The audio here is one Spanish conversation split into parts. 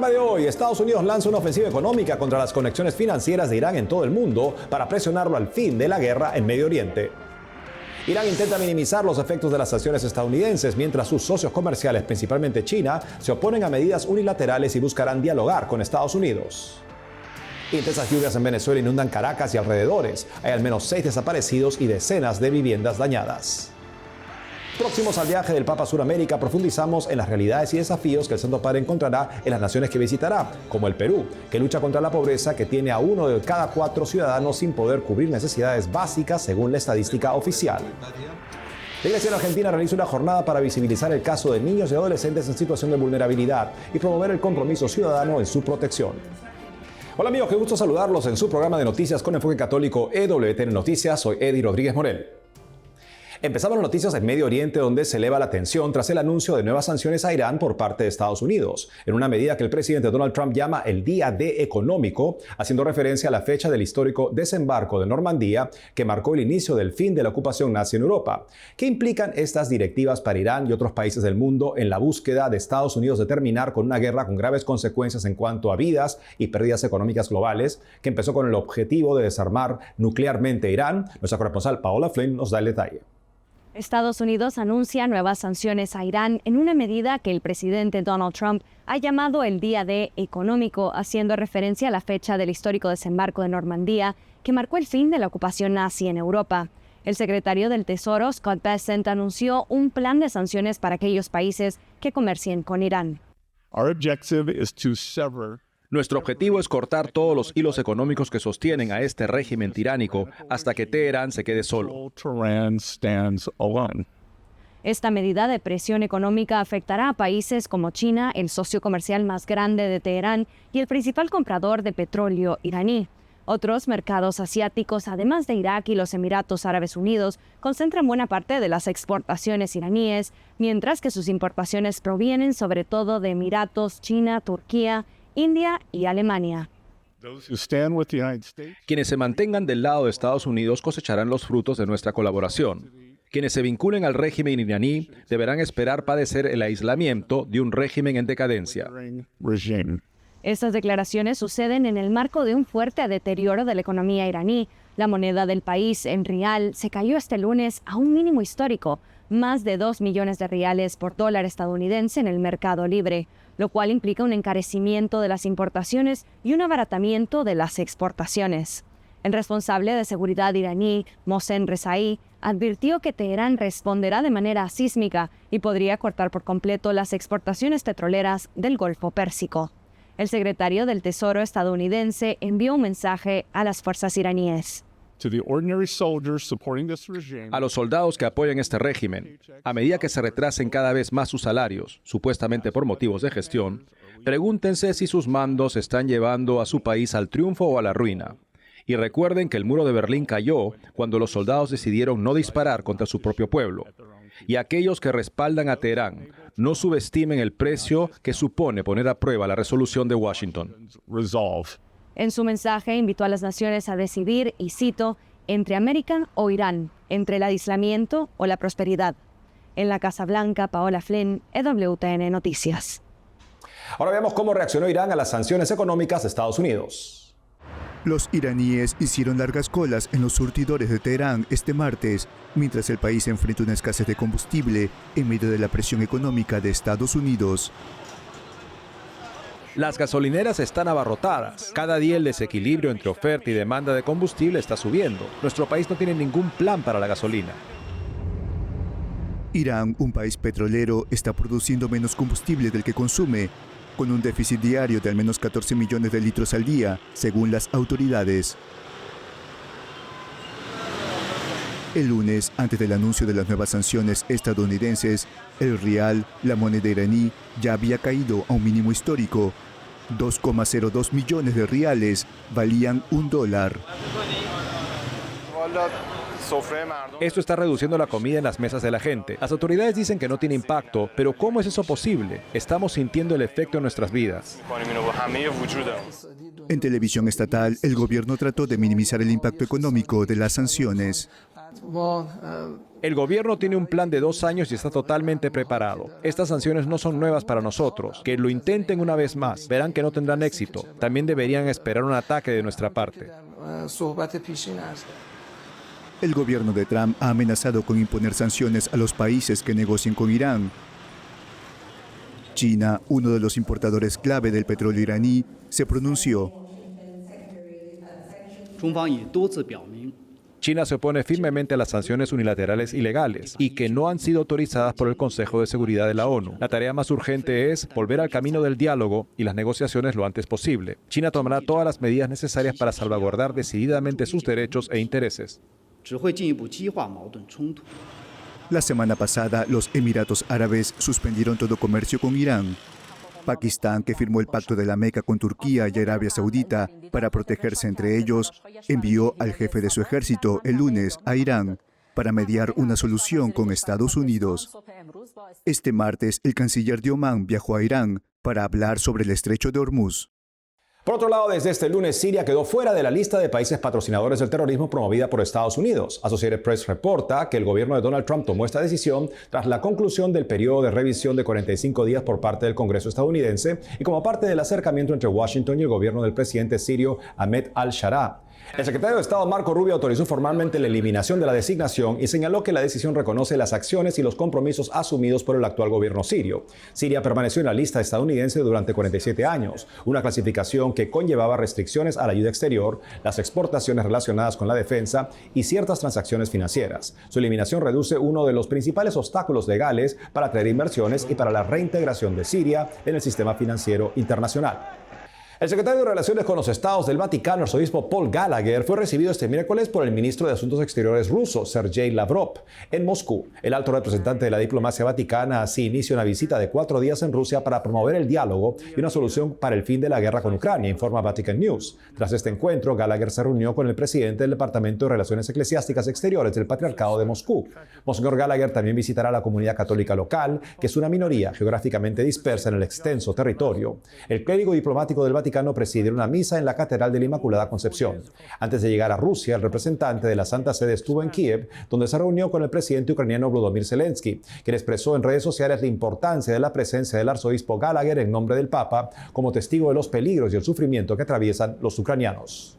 programa de hoy, Estados Unidos lanza una ofensiva económica contra las conexiones financieras de Irán en todo el mundo para presionarlo al fin de la guerra en Medio Oriente. Irán intenta minimizar los efectos de las sanciones estadounidenses mientras sus socios comerciales, principalmente China, se oponen a medidas unilaterales y buscarán dialogar con Estados Unidos. Intensas lluvias en Venezuela inundan Caracas y alrededores. Hay al menos 6 desaparecidos y decenas de viviendas dañadas. Próximos al viaje del Papa a Sudamérica, profundizamos en las realidades y desafíos que el Santo Padre encontrará en las naciones que visitará, como el Perú, que lucha contra la pobreza, que tiene a 1 de cada 4 ciudadanos sin poder cubrir necesidades básicas según la estadística oficial. La Iglesia en Argentina realiza una jornada para visibilizar el caso de niños y adolescentes en situación de vulnerabilidad y promover el compromiso ciudadano en su protección. Hola amigos, qué gusto saludarlos en su programa de noticias con enfoque católico EWTN Noticias. Soy Eddie Rodríguez Morel. Empezamos las noticias en Medio Oriente, donde se eleva la tensión tras el anuncio de nuevas sanciones a Irán por parte de Estados Unidos, en una medida que el presidente Donald Trump llama el Día D económico, haciendo referencia a la fecha del histórico desembarco de Normandía, que marcó el inicio del fin de la ocupación nazi en Europa. ¿Qué implican estas directivas para Irán y otros países del mundo en la búsqueda de Estados Unidos de terminar con una guerra con graves consecuencias en cuanto a vidas y pérdidas económicas globales, que empezó con el objetivo de desarmar nuclearmente Irán? Nuestra corresponsal Paola Flynn nos da el detalle. Estados Unidos anuncia nuevas sanciones a Irán en una medida que el presidente Donald Trump ha llamado el Día D económico, haciendo referencia a la fecha del histórico desembarco de Normandía, que marcó el fin de la ocupación nazi en Europa. El secretario del Tesoro, Scott Bessent, anunció un plan de sanciones para aquellos países que comercien con Irán. Nuestro objetivo es cortar todos los hilos económicos que sostienen a este régimen tiránico hasta que Teherán se quede solo. Esta medida de presión económica afectará a países como China, el socio comercial más grande de Teherán y el principal comprador de petróleo iraní. Otros mercados asiáticos, además de Irak y los Emiratos Árabes Unidos, concentran buena parte de las exportaciones iraníes, mientras que sus importaciones provienen sobre todo de Emiratos, China, Turquía, India y Alemania. Quienes se mantengan del lado de Estados Unidos cosecharán los frutos de nuestra colaboración. Quienes se vinculen al régimen iraní deberán esperar padecer el aislamiento de un régimen en decadencia. Estas declaraciones suceden en el marco de un fuerte deterioro de la economía iraní. La moneda del país, en rial, se cayó este lunes a un mínimo histórico, más de 2 millones de riales por dólar estadounidense en el mercado libre, lo cual implica un encarecimiento de las importaciones y un abaratamiento de las exportaciones. El responsable de seguridad iraní, Mohsen Rezaei, advirtió que Teherán responderá de manera sísmica y podría cortar por completo las exportaciones petroleras del Golfo Pérsico. El secretario del Tesoro estadounidense envió un mensaje a las fuerzas iraníes. A los soldados que apoyan este régimen, a medida que se retrasen cada vez más sus salarios, supuestamente por motivos de gestión, pregúntense si sus mandos están llevando a su país al triunfo o a la ruina. Y recuerden que el muro de Berlín cayó cuando los soldados decidieron no disparar contra su propio pueblo. Y aquellos que respaldan a Teherán, no subestimen el precio que supone poner a prueba la resolución de Washington. En su mensaje invitó a las naciones a decidir, y cito, entre América o Irán, entre el aislamiento o la prosperidad. En la Casa Blanca, Paola Flynn, EWTN Noticias. Ahora veamos cómo reaccionó Irán a las sanciones económicas de Estados Unidos. Los iraníes hicieron largas colas en los surtidores de Teherán este martes, mientras el país enfrenta una escasez de combustible en medio de la presión económica de Estados Unidos. Las gasolineras están abarrotadas. Cada día el desequilibrio entre oferta y demanda de combustible está subiendo. Nuestro país no tiene ningún plan para la gasolina. Irán, un país petrolero, está produciendo menos combustible del que consume, con un déficit diario de al menos 14 millones de litros al día, según las autoridades. El lunes, antes del anuncio de las nuevas sanciones estadounidenses, el rial, la moneda iraní, ya había caído a un mínimo histórico. 2,02 millones de riales valían $1. Esto está reduciendo la comida en las mesas de la gente. Las autoridades dicen que no tiene impacto, pero ¿cómo es eso posible? Estamos sintiendo el efecto en nuestras vidas. En televisión estatal, el gobierno trató de minimizar el impacto económico de las sanciones. El gobierno tiene un plan de 2 años y está totalmente preparado. Estas sanciones no son nuevas para nosotros. Que lo intenten una vez más. Verán que no tendrán éxito. También deberían esperar un ataque de nuestra parte. El gobierno de Trump ha amenazado con imponer sanciones a los países que negocien con Irán. China, uno de los importadores clave del petróleo iraní, se pronunció. China se opone firmemente a las sanciones unilaterales ilegales y que no han sido autorizadas por el Consejo de Seguridad de la ONU. La tarea más urgente es volver al camino del diálogo y las negociaciones lo antes posible. China tomará todas las medidas necesarias para salvaguardar decididamente sus derechos e intereses. La semana pasada, los Emiratos Árabes suspendieron todo comercio con Irán. Pakistán, que firmó el Pacto de la Meca con Turquía y Arabia Saudita para protegerse entre ellos, envió al jefe de su ejército el lunes a Irán para mediar una solución con Estados Unidos. Este martes, el canciller de Omán viajó a Irán para hablar sobre el estrecho de Hormuz. Por otro lado, desde este lunes, Siria quedó fuera de la lista de países patrocinadores del terrorismo promovida por Estados Unidos. Associated Press reporta que el gobierno de Donald Trump tomó esta decisión tras la conclusión del periodo de revisión de 45 días por parte del Congreso estadounidense y como parte del acercamiento entre Washington y el gobierno del presidente sirio Ahmed al-Sharaa. El secretario de Estado Marco Rubio autorizó formalmente la eliminación de la designación y señaló que la decisión reconoce las acciones y los compromisos asumidos por el actual gobierno sirio. Siria permaneció en la lista estadounidense durante 47 años, una clasificación que conllevaba restricciones a la ayuda exterior, las exportaciones relacionadas con la defensa y ciertas transacciones financieras. Su eliminación reduce uno de los principales obstáculos legales para atraer inversiones y para la reintegración de Siria en el sistema financiero internacional. El secretario de Relaciones con los Estados del Vaticano, arzobispo Paul Gallagher, fue recibido este miércoles por el ministro de Asuntos Exteriores ruso, Sergei Lavrov, en Moscú. El alto representante de la diplomacia vaticana así inicia una visita de 4 días en Rusia para promover el diálogo y una solución para el fin de la guerra con Ucrania, informa Vatican News. Tras este encuentro, Gallagher se reunió con el presidente del Departamento de Relaciones Eclesiásticas Exteriores del Patriarcado de Moscú. Monseñor Gallagher también visitará la comunidad católica local, que es una minoría geográficamente dispersa en el extenso territorio. El clérigo diplomático del Vaticano presidió una misa en la Catedral de la Inmaculada Concepción. Antes de llegar a Rusia, el representante de la Santa Sede estuvo en Kiev, donde se reunió con el presidente ucraniano Volodymyr Zelensky, quien expresó en redes sociales la importancia de la presencia del arzobispo Gallagher en nombre del Papa como testigo de los peligros y el sufrimiento que atraviesan los ucranianos.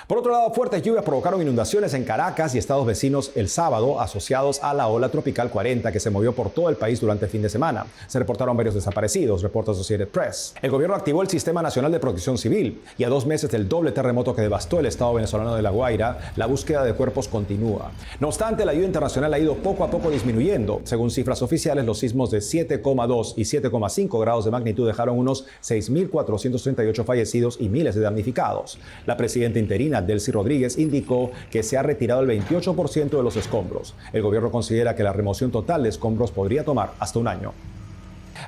Por otro lado, fuertes lluvias provocaron inundaciones en Caracas y estados vecinos el sábado, asociados a la ola tropical 40 que se movió por todo el país durante el fin de semana. Se reportaron varios desaparecidos, reporta Associated Press. El gobierno activó el Sistema Nacional de Protección Civil y a 2 meses del doble terremoto que devastó el estado venezolano de La Guaira, la búsqueda de cuerpos continúa. No obstante, la ayuda internacional ha ido poco a poco disminuyendo. Según cifras oficiales, los sismos de 7,2 y 7,5 grados de magnitud dejaron unos 6.438 fallecidos y miles de damnificados. La presidenta interina Delcy Rodríguez indicó que se ha retirado el 28% de los escombros. El gobierno considera que la remoción total de escombros podría tomar hasta un año.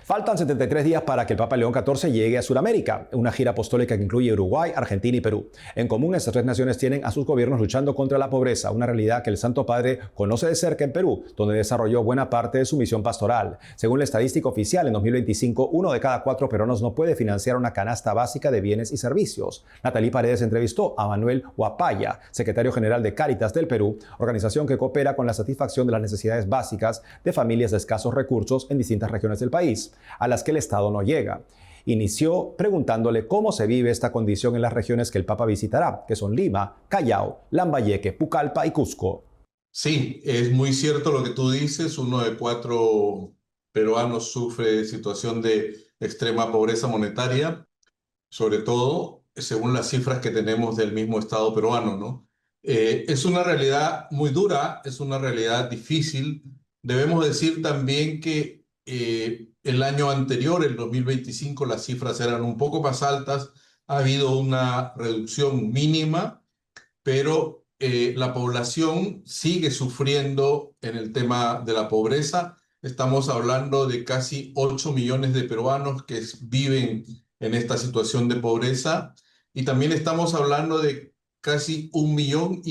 Faltan 73 días para que el Papa León XIV llegue a Sudamérica, una gira apostólica que incluye Uruguay, Argentina y Perú. En común, estas 3 naciones tienen a sus gobiernos luchando contra la pobreza, una realidad que el Santo Padre conoce de cerca en Perú, donde desarrolló buena parte de su misión pastoral. Según la estadística oficial, en 2025, 1 de cada 4 peruanos no puede financiar una canasta básica de bienes y servicios. Natalie Paredes entrevistó a Manuel Huapaya, secretario general de Cáritas del Perú, organización que coopera con la satisfacción de las necesidades básicas de familias de escasos recursos en distintas regiones del país, a las que el Estado no llega. Inició preguntándole cómo se vive esta condición en las regiones que el Papa visitará, que son Lima, Callao, Lambayeque, Pucallpa y Cusco. Sí, es muy cierto lo que tú dices. 1 de 4 peruanos sufre situación de extrema pobreza monetaria, sobre todo según las cifras que tenemos del mismo Estado peruano, ¿no? Es una realidad muy dura, es una realidad difícil. Debemos decir también que el año anterior, el 2025, las cifras eran un poco más altas. Ha habido una reducción mínima, pero la población sigue sufriendo en el tema de la pobreza. Estamos hablando de casi 8 millones de peruanos que viven en esta situación de pobreza, y también estamos hablando de casi 1,5 millones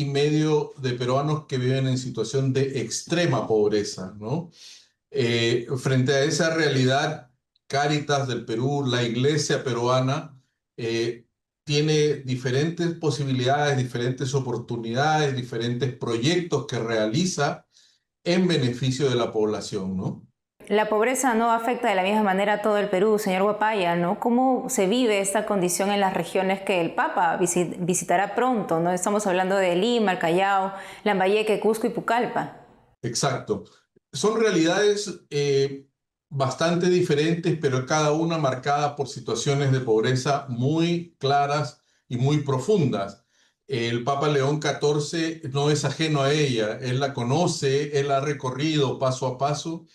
de peruanos que viven en situación de extrema pobreza, ¿no? Frente a esa realidad, Cáritas del Perú, la Iglesia peruana, tiene diferentes posibilidades, diferentes oportunidades, diferentes proyectos que realiza, en beneficio de la población, ¿no? La pobreza no afecta de la misma manera a todo el Perú, señor Huapaya, ¿no? ¿Cómo se vive esta condición en las regiones que el Papa visitará pronto, ¿no? Estamos hablando de Lima, el Callao, Lambayeque, Cusco y Pucallpa. Exacto. Son realidades bastante diferentes, pero cada una marcada por situaciones de pobreza muy claras y muy profundas. El Papa León XIV no es ajeno a ella, él la conoce, él ha recorrido paso a paso.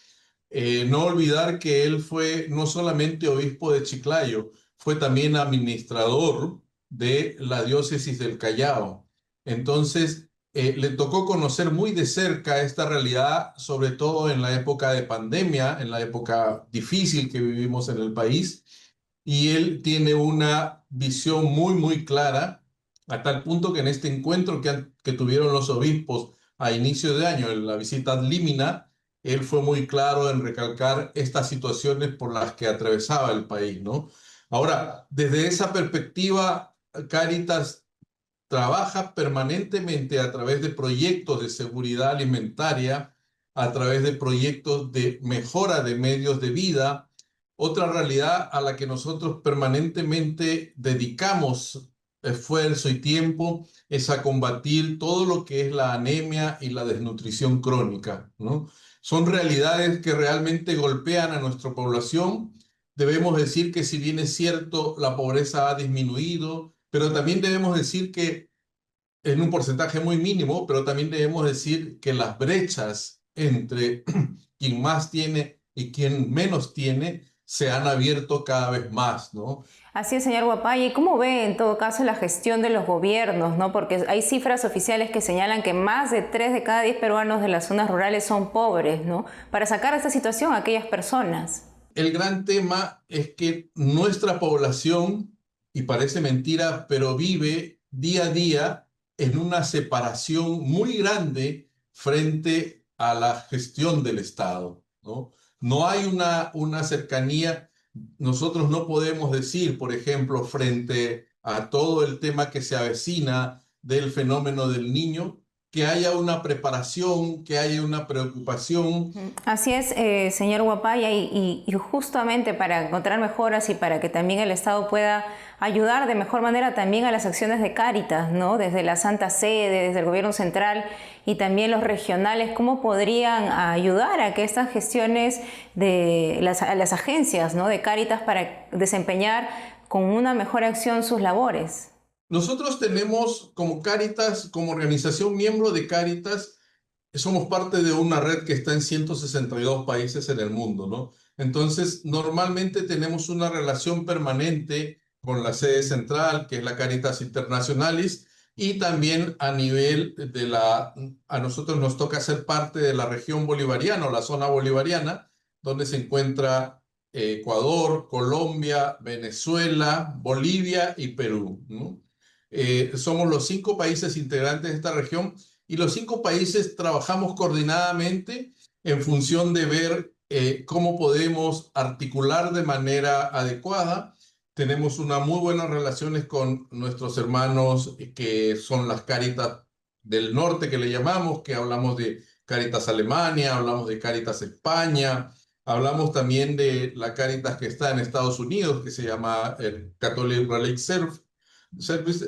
No olvidar que él fue no solamente obispo de Chiclayo, fue también administrador de la diócesis del Callao. Entonces, le tocó conocer muy de cerca esta realidad, sobre todo en la época de pandemia, en la época difícil que vivimos en el país, y él tiene una visión muy, muy clara, a tal punto que en este encuentro que tuvieron los obispos a inicio de año, en la visita ad limina, él fue muy claro en recalcar estas situaciones por las que atravesaba el país, ¿no? Ahora, desde esa perspectiva, Cáritas trabaja permanentemente a través de proyectos de seguridad alimentaria, a través de proyectos de mejora de medios de vida. Otra realidad a la que nosotros permanentemente dedicamos esfuerzo y tiempo es a combatir todo lo que es la anemia y la desnutrición crónica, ¿no? Son realidades que realmente golpean a nuestra población. Debemos decir que si bien es cierto, la pobreza ha disminuido, pero también debemos decir que en un porcentaje muy mínimo, pero también debemos decir que las brechas entre quien más tiene y quien menos tiene se han abierto cada vez más, ¿no? Así es, señor Huapaya. ¿Y cómo ve en todo caso la gestión de los gobiernos, ¿no? Porque hay cifras oficiales que señalan que más de 3 de cada 10 peruanos de las zonas rurales son pobres, ¿no? Para sacar de esta situación a aquellas personas. El gran tema es que nuestra población, y parece mentira, pero vive día a día en una separación muy grande frente a la gestión del Estado, ¿no? No hay una cercanía. Nosotros no podemos decir, por ejemplo, frente a todo el tema que se avecina del fenómeno del niño, que haya una preparación, que haya una preocupación. Así es, señor Huapaya, y justamente para encontrar mejoras y para que también el Estado pueda ayudar de mejor manera también a las acciones de Cáritas, ¿no? Desde la Santa Sede, desde el gobierno central y también los regionales, ¿cómo podrían ayudar a que estas gestiones de las agencias, ¿no? de Cáritas para desempeñar con una mejor acción sus labores? Nosotros tenemos como Cáritas, como organización miembro de Cáritas, somos parte de una red que está en 162 países en el mundo, ¿no? Entonces, normalmente tenemos una relación permanente con la sede central, que es la Cáritas Internationalis, y también a nivel a nosotros nos toca ser parte de la región bolivariana o la zona bolivariana, donde se encuentra Ecuador, Colombia, Venezuela, Bolivia y Perú, ¿no? Somos los 5 países integrantes de esta región y los 5 países trabajamos coordinadamente en función de ver cómo podemos articular de manera adecuada. Tenemos unas muy buenas relaciones con nuestros hermanos que son las Cáritas del Norte, que le llamamos, que hablamos de Cáritas Alemania, hablamos de Cáritas España, hablamos también de la Cáritas que está en Estados Unidos, que se llama el Catholic Relic Service,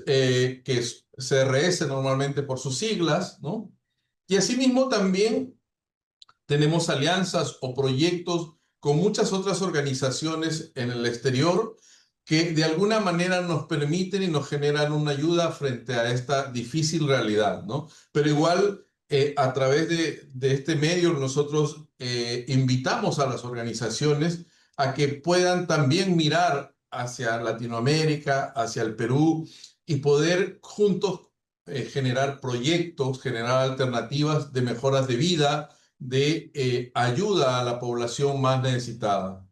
que es CRS normalmente por sus siglas, ¿no? Y asimismo también tenemos alianzas o proyectos con muchas otras organizaciones en el exterior que de alguna manera nos permiten y nos generan una ayuda frente a esta difícil realidad, ¿no? Pero igual, a través de este medio, nosotros invitamos a las organizaciones a que puedan también mirar hacia Latinoamérica, hacia el Perú, y poder juntos generar proyectos, generar alternativas de mejoras de vida, de ayuda a la población más necesitada.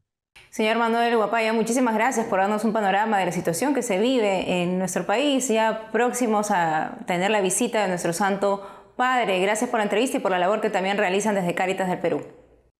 Señor Manuel Huapaya, muchísimas gracias por darnos un panorama de la situación que se vive en nuestro país, ya próximos a tener la visita de nuestro Santo Padre. Gracias por la entrevista y por la labor que también realizan desde Cáritas del Perú.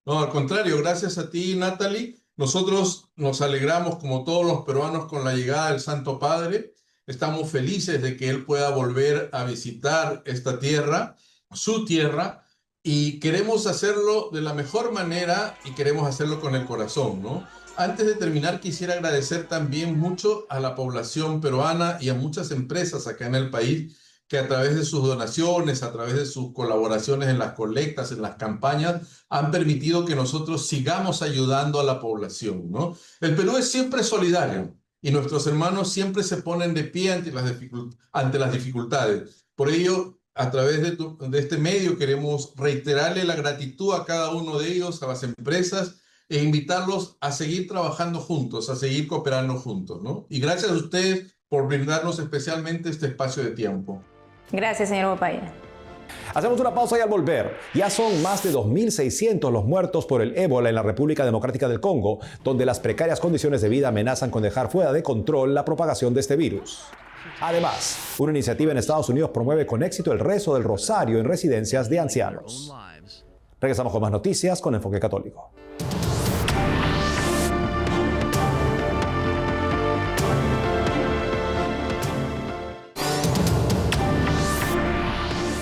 No, al contrario, gracias a ti, Natalie. Nosotros nos alegramos, como todos los peruanos, con la llegada del Santo Padre. Estamos felices de que Él pueda volver a visitar esta tierra, su tierra, Y queremos hacerlo de la mejor manera y queremos hacerlo con el corazón, ¿no? Antes de terminar, quisiera agradecer también mucho a la población peruana y a muchas empresas acá en el país que a través de sus donaciones, a través de sus colaboraciones en las colectas, en las campañas, han permitido que nosotros sigamos ayudando a la población, ¿no? El Perú es siempre solidario y nuestros hermanos siempre se ponen de pie ante las dificultades. Por ello, a través de este medio queremos reiterarle la gratitud a cada uno de ellos, a las empresas, e invitarlos a seguir trabajando juntos, a seguir cooperando juntos, ¿no? Y gracias a ustedes por brindarnos especialmente este espacio de tiempo. Gracias, señor Huapaya. Hacemos una pausa y al volver, ya son más de 2.600 los muertos por el ébola en la República Democrática del Congo, donde las precarias condiciones de vida amenazan con dejar fuera de control la propagación de este virus. Además, una iniciativa en Estados Unidos promueve con éxito el rezo del rosario en residencias de ancianos. Regresamos con más noticias con Enfoque Católico.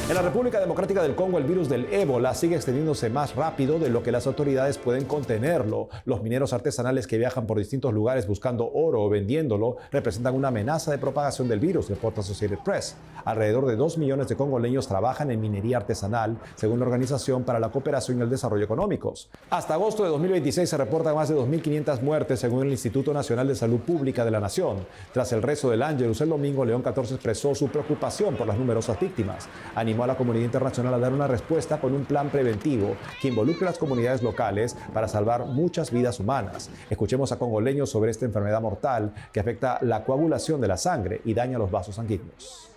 En la República Democrática del Congo, el virus del ébola sigue extendiéndose más rápido de lo que las autoridades pueden contenerlo. Los mineros artesanales que viajan por distintos lugares buscando oro o vendiéndolo representan una amenaza de propagación del virus, reporta Associated Press. Alrededor de 2 millones de congoleños trabajan en minería artesanal, según la Organización para la Cooperación y el Desarrollo Económicos. Hasta agosto de 2026 se reportan más de 2.500 muertes, según el Instituto Nacional de Salud Pública de la Nación. Tras el rezo del Ángelus el domingo, León XIV expresó su preocupación por las numerosas víctimas. Animó a la comunidad internacional a dar una respuesta con un plan preventivo que involucre a las comunidades locales para salvar muchas vidas humanas. Escuchemos a congoleños sobre esta enfermedad mortal que afecta la coagulación de la sangre y daña los vasos sanguíneos.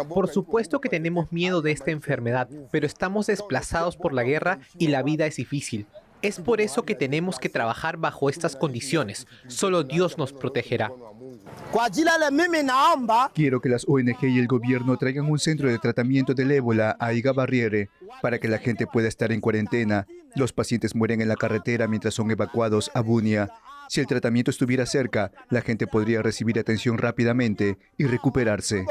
Por supuesto que tenemos miedo de esta enfermedad, pero estamos desplazados por la guerra y la vida es difícil. Es por eso que tenemos que trabajar bajo estas condiciones. Solo Dios nos protegerá. Quiero que las ONG y el gobierno traigan un centro de tratamiento del ébola a Igabarriere para que la gente pueda estar en cuarentena. Los pacientes mueren en la carretera mientras son evacuados a Bunia. Si el tratamiento estuviera cerca, la gente podría recibir atención rápidamente y recuperarse.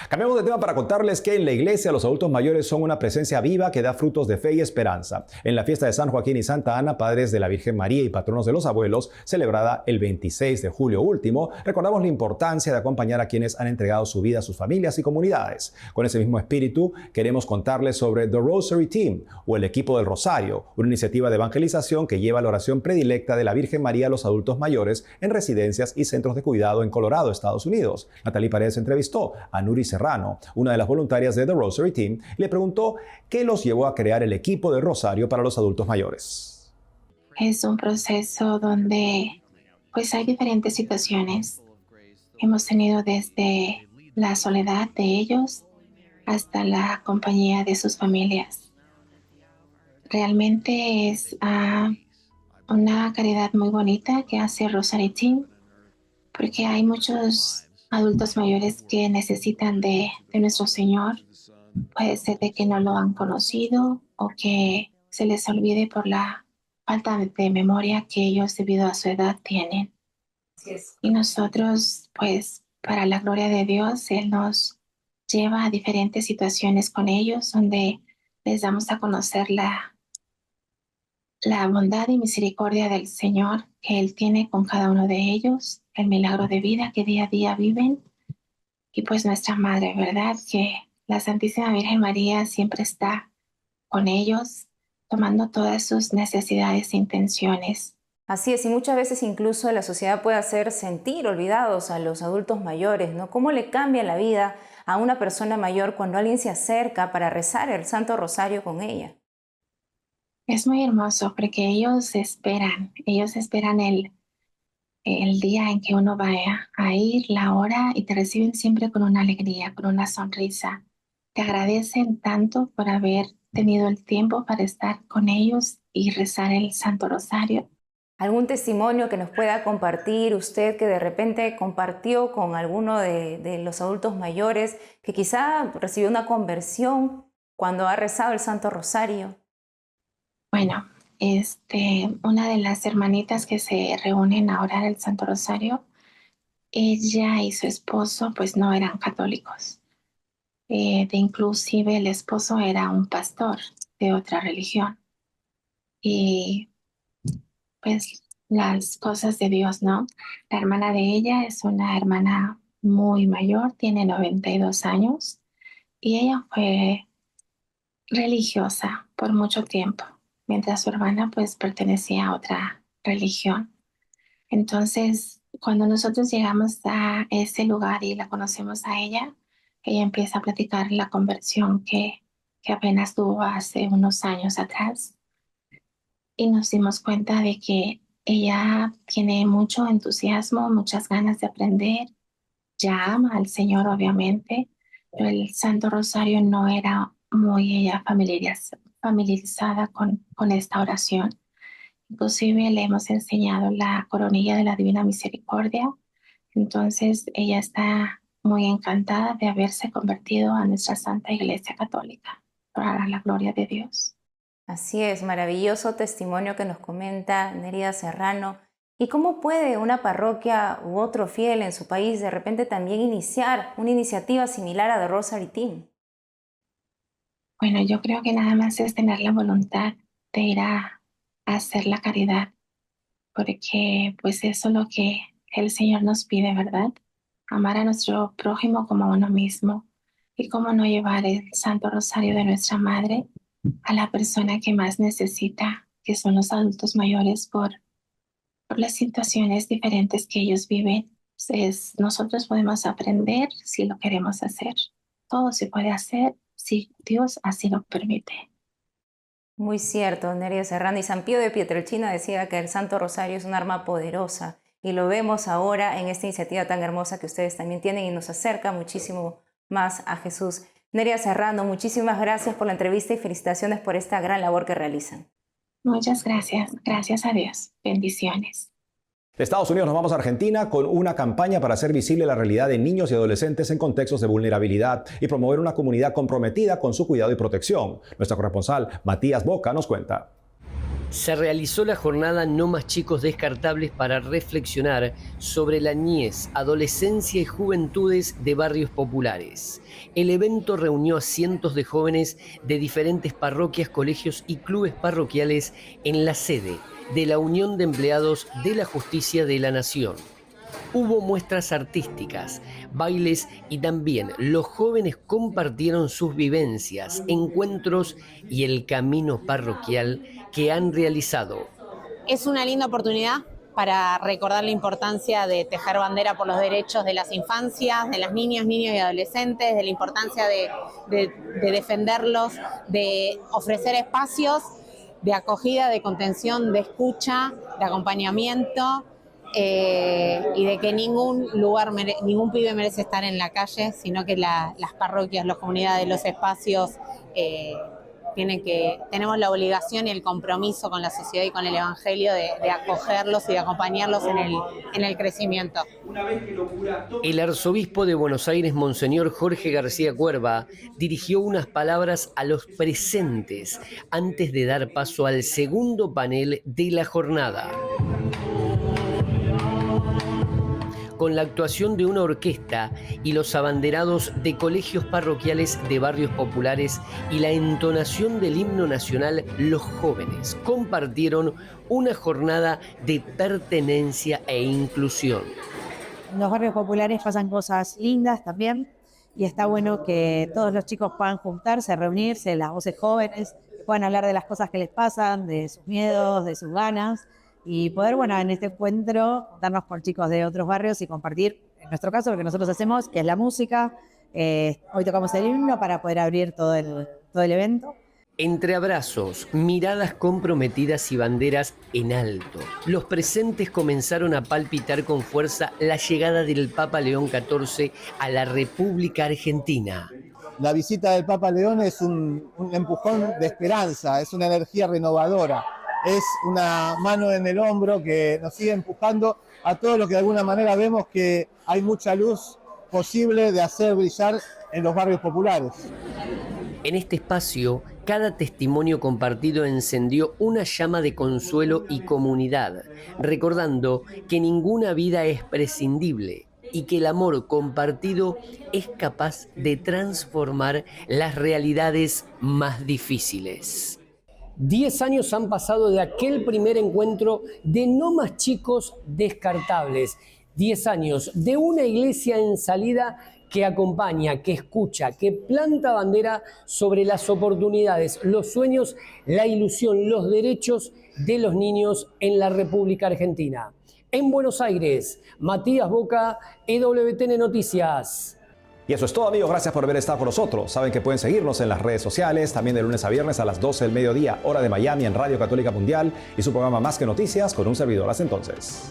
Cambiamos de tema para contarles que en la iglesia los adultos mayores son una presencia viva que da frutos de fe y esperanza. En la fiesta de San Joaquín y Santa Ana, padres de la Virgen María y patronos de los abuelos, celebrada el 26 de julio último, recordamos la importancia de acompañar a quienes han entregado su vida a sus familias y comunidades. Con ese mismo espíritu, queremos contarles sobre The Rosary Team, o el equipo del Rosario, una iniciativa de evangelización que lleva la oración predilecta de la Virgen María a los adultos mayores en residencias y centros de cuidado en Colorado, Estados Unidos. Natalie Paredes entrevistó a Nuri Serrano, una de las voluntarias de The Rosary Team, y le preguntó qué los llevó a crear el equipo de Rosario para los adultos mayores. Es un proceso donde pues hay diferentes situaciones. Hemos tenido desde la soledad de ellos hasta la compañía de sus familias. Realmente es una caridad muy bonita que hace Rosary Team, porque hay muchos adultos mayores que necesitan de nuestro Señor. Puede ser de que no lo han conocido o que se les olvide por la falta de memoria que ellos debido a su edad tienen. Y nosotros, pues, para la gloria de Dios, Él nos lleva a diferentes situaciones con ellos donde les damos a conocer la bondad y misericordia del Señor que Él tiene con cada uno de ellos, el milagro de vida que día a día viven, y pues nuestra Madre, ¿verdad? Que la Santísima Virgen María siempre está con ellos, tomando todas sus necesidades e intenciones. Así es, y muchas veces incluso la sociedad puede hacer sentir olvidados a los adultos mayores, ¿no? ¿Cómo le cambia la vida a una persona mayor cuando alguien se acerca para rezar el Santo Rosario con ella? Es muy hermoso porque ellos esperan el día en que uno vaya a ir, la hora, y te reciben siempre con una alegría, con una sonrisa. Te agradecen tanto por haber tenido el tiempo para estar con ellos y rezar el Santo Rosario. ¿Algún testimonio que nos pueda compartir usted que de repente compartió con alguno de los adultos mayores que quizá recibió una conversión cuando ha rezado el Santo Rosario? Bueno, una de las hermanitas que se reúnen a orar el Santo Rosario, ella y su esposo pues no eran católicos. de inclusive el esposo era un pastor de otra religión. Y pues las cosas de Dios, ¿no? La hermana de ella es una hermana muy mayor, tiene 92 años y ella fue religiosa por mucho tiempo, mientras su hermana pues pertenecía a otra religión. Entonces, cuando nosotros llegamos a ese lugar y la conocemos a ella empieza a platicar la conversión que apenas tuvo hace unos años atrás. Y nos dimos cuenta de que ella tiene mucho entusiasmo, muchas ganas de aprender, ya ama al Señor obviamente, pero el Santo Rosario no era muy ella familiarizada con esta oración. Inclusive le hemos enseñado la coronilla de la Divina Misericordia. Entonces ella está muy encantada de haberse convertido a nuestra Santa Iglesia Católica, para la gloria de Dios. Así es, maravilloso testimonio que nos comenta Nérida Serrano. ¿Y cómo puede una parroquia u otro fiel en su país de repente también iniciar una iniciativa similar a The Rosary Team? Bueno, yo creo que nada más es tener la voluntad de ir a hacer la caridad, porque pues eso es lo que el Señor nos pide, ¿verdad? Amar a nuestro prójimo como a uno mismo. Y cómo no llevar el Santo Rosario de nuestra Madre a la persona que más necesita, que son los adultos mayores, por las situaciones diferentes que ellos viven. Entonces, nosotros podemos aprender si lo queremos hacer. Todo se puede hacer si Dios así lo permite. Muy cierto, Nérida Serrano. Y San Pío de Pietrelcina decía que el Santo Rosario es un arma poderosa. Y lo vemos ahora en esta iniciativa tan hermosa que ustedes también tienen y nos acerca muchísimo más a Jesús. Nérida Serrano, muchísimas gracias por la entrevista y felicitaciones por esta gran labor que realizan. Muchas gracias. Gracias a Dios. Bendiciones. De Estados Unidos nos vamos a Argentina con una campaña para hacer visible la realidad de niños y adolescentes en contextos de vulnerabilidad y promover una comunidad comprometida con su cuidado y protección. Nuestra corresponsal Matías Boca nos cuenta. Se realizó la jornada No Más Chicos Descartables para reflexionar sobre la niñez, adolescencia y juventudes de barrios populares. El evento reunió a cientos de jóvenes de diferentes parroquias, colegios y clubes parroquiales en la sede de la Unión de Empleados de la Justicia de la Nación. Hubo muestras artísticas, bailes y también los jóvenes compartieron sus vivencias, encuentros y el camino parroquial que han realizado. Es una linda oportunidad para recordar la importancia de tejer bandera por los derechos de las infancias, de las niñas, niños y adolescentes, de la importancia de defenderlos, de ofrecer espacios de acogida, de contención, de escucha, de acompañamiento, y de que ningún pibe merece estar en la calle, sino que las parroquias, las comunidades, los espacios tenemos la obligación y el compromiso con la sociedad y con el Evangelio de acogerlos y de acompañarlos en el crecimiento. El arzobispo de Buenos Aires, Monseñor Jorge García Cuerva, dirigió unas palabras a los presentes antes de dar paso al segundo panel de la jornada. Con la actuación de una orquesta y los abanderados de colegios parroquiales de barrios populares y la entonación del himno nacional, los jóvenes compartieron una jornada de pertenencia e inclusión. En los barrios populares pasan cosas lindas también y está bueno que todos los chicos puedan juntarse, reunirse, las voces jóvenes, puedan hablar de las cosas que les pasan, de sus miedos, de sus ganas. Y poder, en este encuentro, darnos con chicos de otros barrios y compartir, en nuestro caso, lo que nosotros hacemos, que es la música. Hoy tocamos el himno para poder abrir todo el evento. Entre abrazos, miradas comprometidas y banderas en alto, los presentes comenzaron a palpitar con fuerza la llegada del Papa León XIV a la República Argentina. La visita del Papa León es un empujón de esperanza, es una energía renovadora. Es una mano en el hombro que nos sigue empujando a todos los que de alguna manera vemos que hay mucha luz posible de hacer brillar en los barrios populares. En este espacio, cada testimonio compartido encendió una llama de consuelo y comunidad, recordando que ninguna vida es prescindible y que el amor compartido es capaz de transformar las realidades más difíciles. 10 años han pasado de aquel primer encuentro de No Más Chicos Descartables. 10 años de una iglesia en salida que acompaña, que escucha, que planta bandera sobre las oportunidades, los sueños, la ilusión, los derechos de los niños en la República Argentina. En Buenos Aires, Matías Boca, EWTN Noticias. Y eso es todo, amigos. Gracias por haber estado con nosotros. Saben que pueden seguirnos en las redes sociales, también de lunes a viernes a las 12 del mediodía, hora de Miami, en Radio Católica Mundial, y su programa Más que Noticias con un servidor. Hasta entonces.